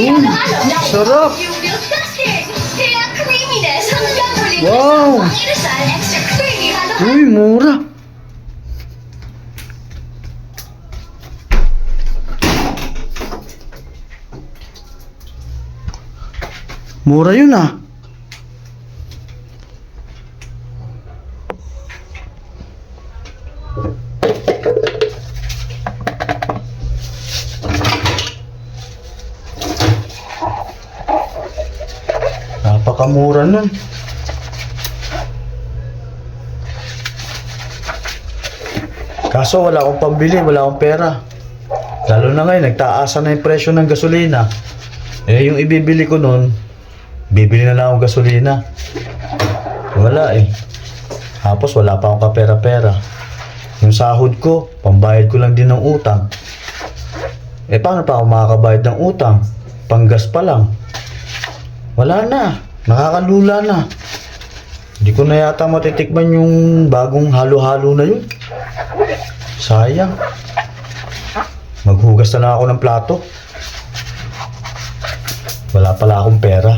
Yun, sarap. Kaya creaminess hanggang huling Wow. ang inasal extra creamy halo-halo. Uy, mura. Mura yun ah. Napakamura nun. Kaso wala akong pambili, wala akong pera. Lalo na ngayon, nagtaasan na yung presyo ng gasolina. Eh, yung ibibili ko nun, bibili na lang akong gasolina. Wala eh. Tapos wala pa akong kapera-pera. Yung sahod ko, pambayad ko lang din ng utang. Eh, paano pa ako makakabayad ng utang? Panggas pa lang. Wala na. Nakakalula na. Hindi ko na yata matitikman yung bagong halo-halo na yun. Sayang. Maghugas na lang ako ng plato. Wala pala akong pera.